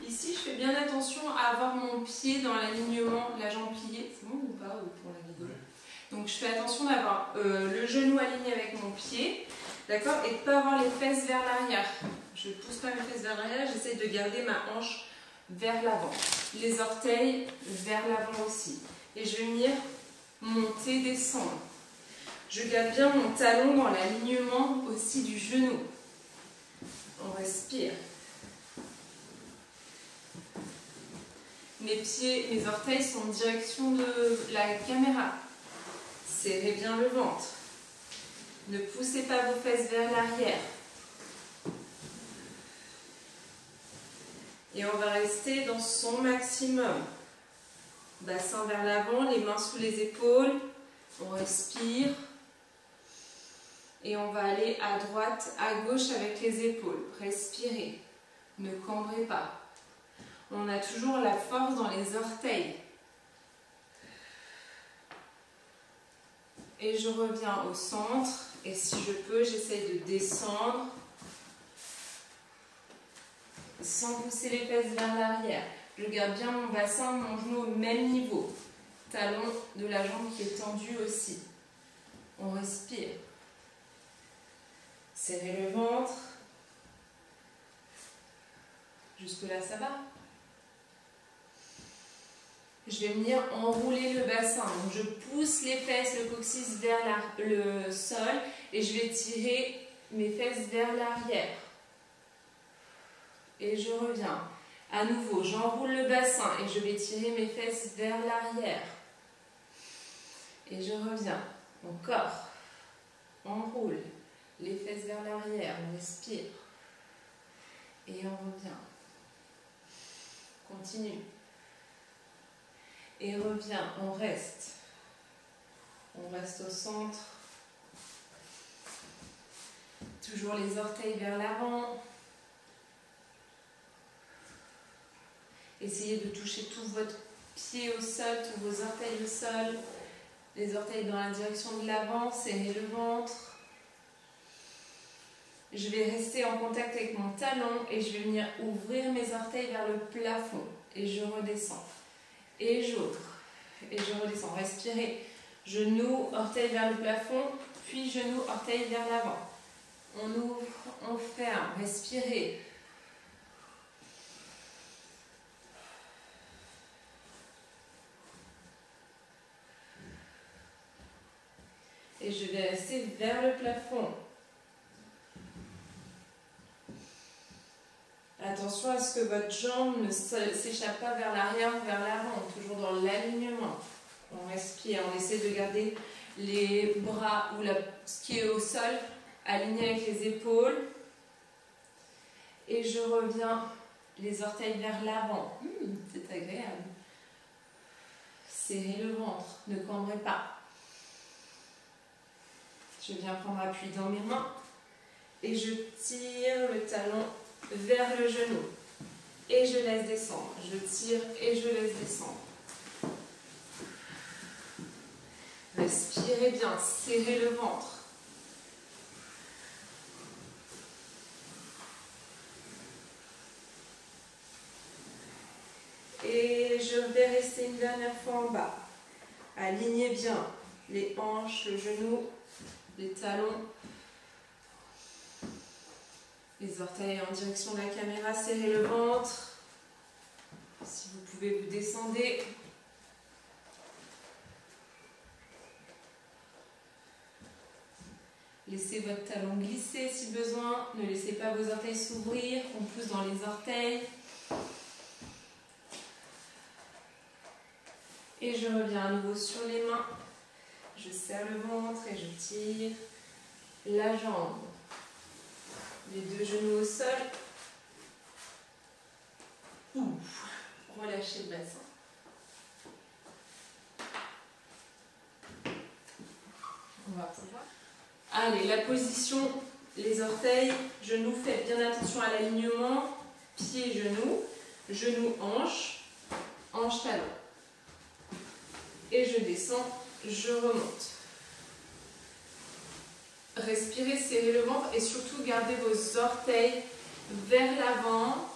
Ici, je fais bien attention à avoir mon pied dans l'alignement, la jambe pliée. C'est bon ou pas pour la vidéo? Donc, je fais attention d'avoir le genou aligné avec mon pied, d'accord, et de ne pas avoir les fesses vers l'arrière. Je ne pousse pas mes fesses vers l'arrière, j'essaie de garder ma hanche vers l'avant. Les orteils vers l'avant aussi. Et je vais venir monter, descendre. Je garde bien mon talon dans l'alignement aussi du genou. On respire. Mes pieds, mes orteils sont en direction de la caméra. Serrez bien le ventre. Ne poussez pas vos fesses vers l'arrière. Et on va rester dans son maximum. Bassin vers l'avant, les mains sous les épaules. On respire. Et on va aller à droite, à gauche avec les épaules. Respirez. Ne cambrez pas. On a toujours la force dans les orteils. Et je reviens au centre. Et si je peux, j'essaye de descendre sans pousser les fesses vers l'arrière. Je garde bien mon bassin, mon genou au même niveau. Talon de la jambe qui est tendu aussi. On respire. Serrez le ventre. Jusque-là, ça va? Je vais venir enrouler le bassin. Donc, je pousse les fesses, le coccyx vers le sol et je vais tirer mes fesses vers l'arrière. Et je reviens. À nouveau, j'enroule le bassin et je vais tirer mes fesses vers l'arrière. Et je reviens. Encore. Enroule. Les fesses vers l'arrière. On respire. Et on revient. Continue. Et revient. On reste. On reste au centre. Toujours les orteils vers l'avant. Essayez de toucher tout votre pied au sol, tous vos orteils au sol. Les orteils dans la direction de l'avant, serrez le ventre. Je vais rester en contact avec mon talon et je vais venir ouvrir mes orteils vers le plafond. Et je redescends. Et j'ouvre. Et je redescends. Respirez. Genoux, orteils vers le plafond, puis genoux, orteils vers l'avant. On ouvre, on ferme. Respirez. Et je vais rester vers le plafond. Attention à ce que votre jambe ne s'échappe pas vers l'arrière ou vers l'avant, toujours dans l'alignement. On respire, on essaie de garder les bras ou ce qui est au sol aligné avec les épaules. Et je reviens, les orteils vers l'avant. C'est agréable. Serrez le ventre, ne cambrez pas. Je viens prendre appui dans mes mains et je tire le talon vers le genou et je laisse descendre. Je tire et je laisse descendre. Respirez bien, serrez le ventre. Et je vais rester une dernière fois en bas. Alignez bien les hanches, le genou, les talons, les orteils en direction de la caméra, serrez le ventre. Si vous pouvez, vous descendez. Laissez votre talon glisser si besoin. Ne laissez pas vos orteils s'ouvrir. On pousse dans les orteils. Et je reviens à nouveau sur les mains. Je serre le ventre et je tire la jambe. Les deux genoux au sol. Relâchez le bassin. On va pouvoir. Allez, la position, les orteils, genoux, faites bien attention à l'alignement. Pied, genou, genou, hanche, hanche, talon. Et je descends, je remonte. Respirez, serrez le ventre et surtout gardez vos orteils vers l'avant.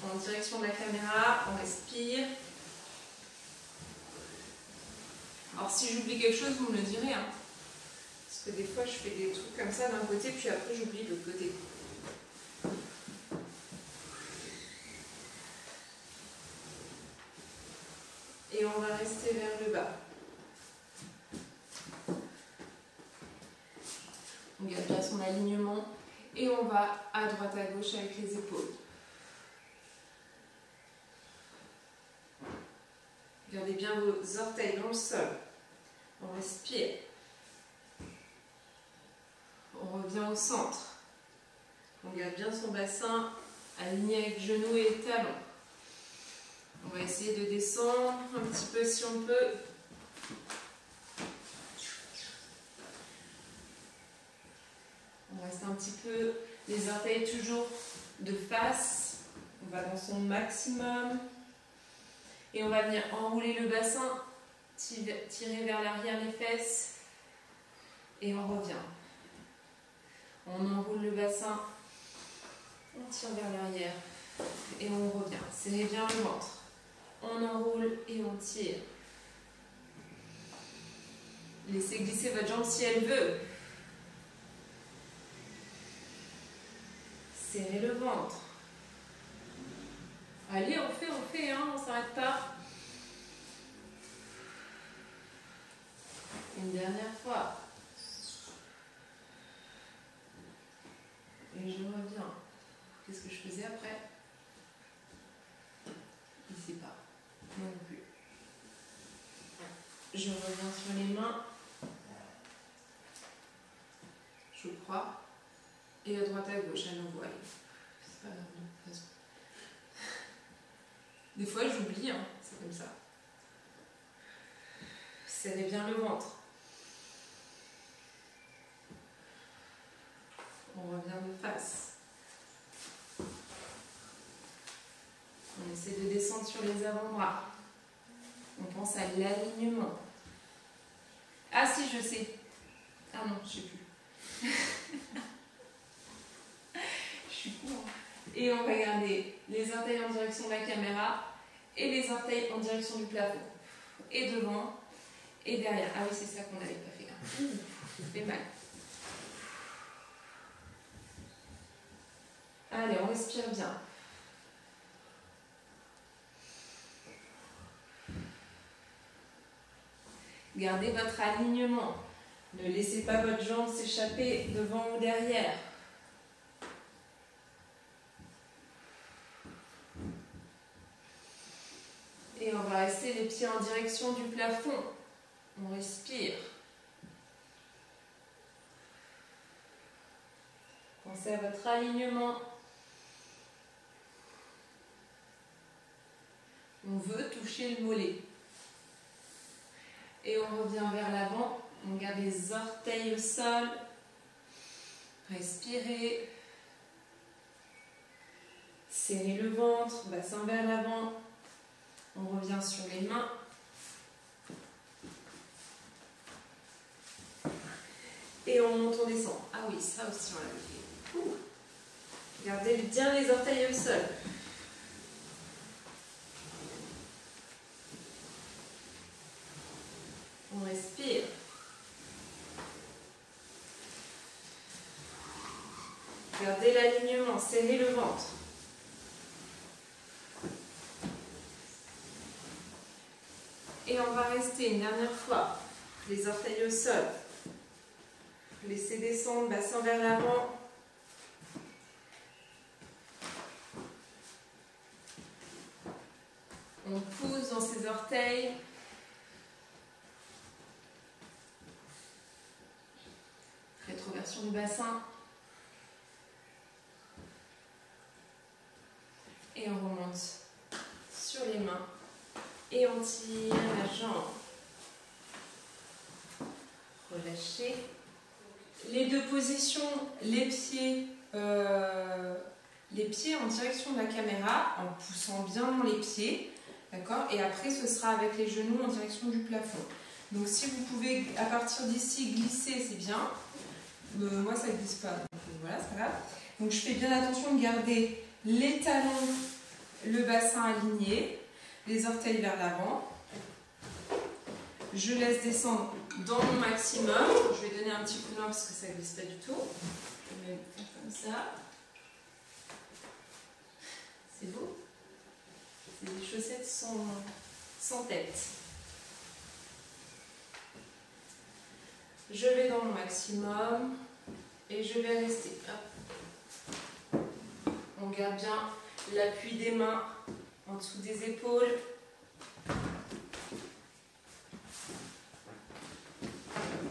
en direction de la caméra, on respire. Alors si j'oublie quelque chose, vous me le direz, hein. Parce que des fois je fais des trucs comme ça d'un côté, puis après j'oublie de l'autre côté. Et on va rester vers le bas. On garde bien son alignement et on va à droite à gauche avec les épaules. Gardez bien vos orteils dans le sol. On respire. On revient au centre. On garde bien son bassin aligné avec genoux et talons. On va essayer de descendre un petit peu si on peut. On reste un petit peu, les orteils toujours de face. On va dans son maximum. Et on va venir enrouler le bassin, tirer vers l'arrière les fesses. Et on revient. On enroule le bassin. On tire vers l'arrière. Et on revient. Serrez bien le ventre. On enroule et on tire. Laissez glisser votre jambe si elle veut. Serrez le ventre. Allez, on fait, hein, on ne s'arrête pas. Une dernière fois. Et je reviens. Qu'est-ce que je faisais après? Je ne sais pas. Non plus. Je reviens sur les mains. Je crois. Et à droite à gauche, à nouveau. Allez. C'est pas grave, de toute façon. Des fois, j'oublie, hein. C'est comme ça. Serrez bien le ventre. On revient de face. On essaie de descendre sur les avant-bras. On pense à l'alignement. Ah si, je sais. Ah non, je ne sais plus. Je suis con. Et on va garder les orteils en direction de la caméra et les orteils en direction du plafond. Et devant et derrière. Ah oui, c'est ça qu'on n'avait pas fait. Ça fait mal. Allez, on respire bien. Gardez votre alignement. Ne laissez pas votre jambe s'échapper devant ou derrière. Et on va rester les pieds en direction du plafond. On respire. Pensez à votre alignement. On veut toucher le mollet. Et on revient vers l'avant. On garde les orteils au sol. Respirez. Serrez le ventre, bassin vers l'avant. On revient sur les mains. Et on monte, on descend. Ah oui, ça aussi on l'avait fait. Gardez bien les orteils au sol. On respire. Gardez l'alignement, serrez le ventre. Et on va rester une dernière fois. Les orteils au sol. Laissez descendre, bassin vers l'avant. On pousse dans ses orteils. Rétroversion du bassin. Et on remonte sur les mains. Et on tire la jambe. Relâchez. Les deux positions, les pieds en direction de la caméra, en poussant bien dans les pieds. D'accord? Et après, ce sera avec les genoux en direction du plafond. Donc si vous pouvez, à partir d'ici, glisser, c'est bien. Moi, ça ne glisse pas. Donc voilà, c'est pas grave. Donc je fais bien attention de garder les talons le bassin aligné, les orteils vers l'avant. Je laisse descendre dans mon maximum. Je vais donner un petit coup de main parce que ça ne glisse pas du tout. Je vais faire comme ça. C'est beau. C'est des chaussettes sans tête. Je vais dans mon maximum et je vais rester. Hop. On garde bien l'appui des mains en dessous des épaules.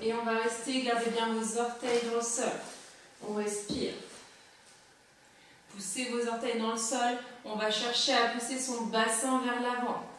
Et on va rester, gardez bien vos orteils dans le sol. On respire. Poussez vos orteils dans le sol. On va chercher à pousser son bassin vers l'avant.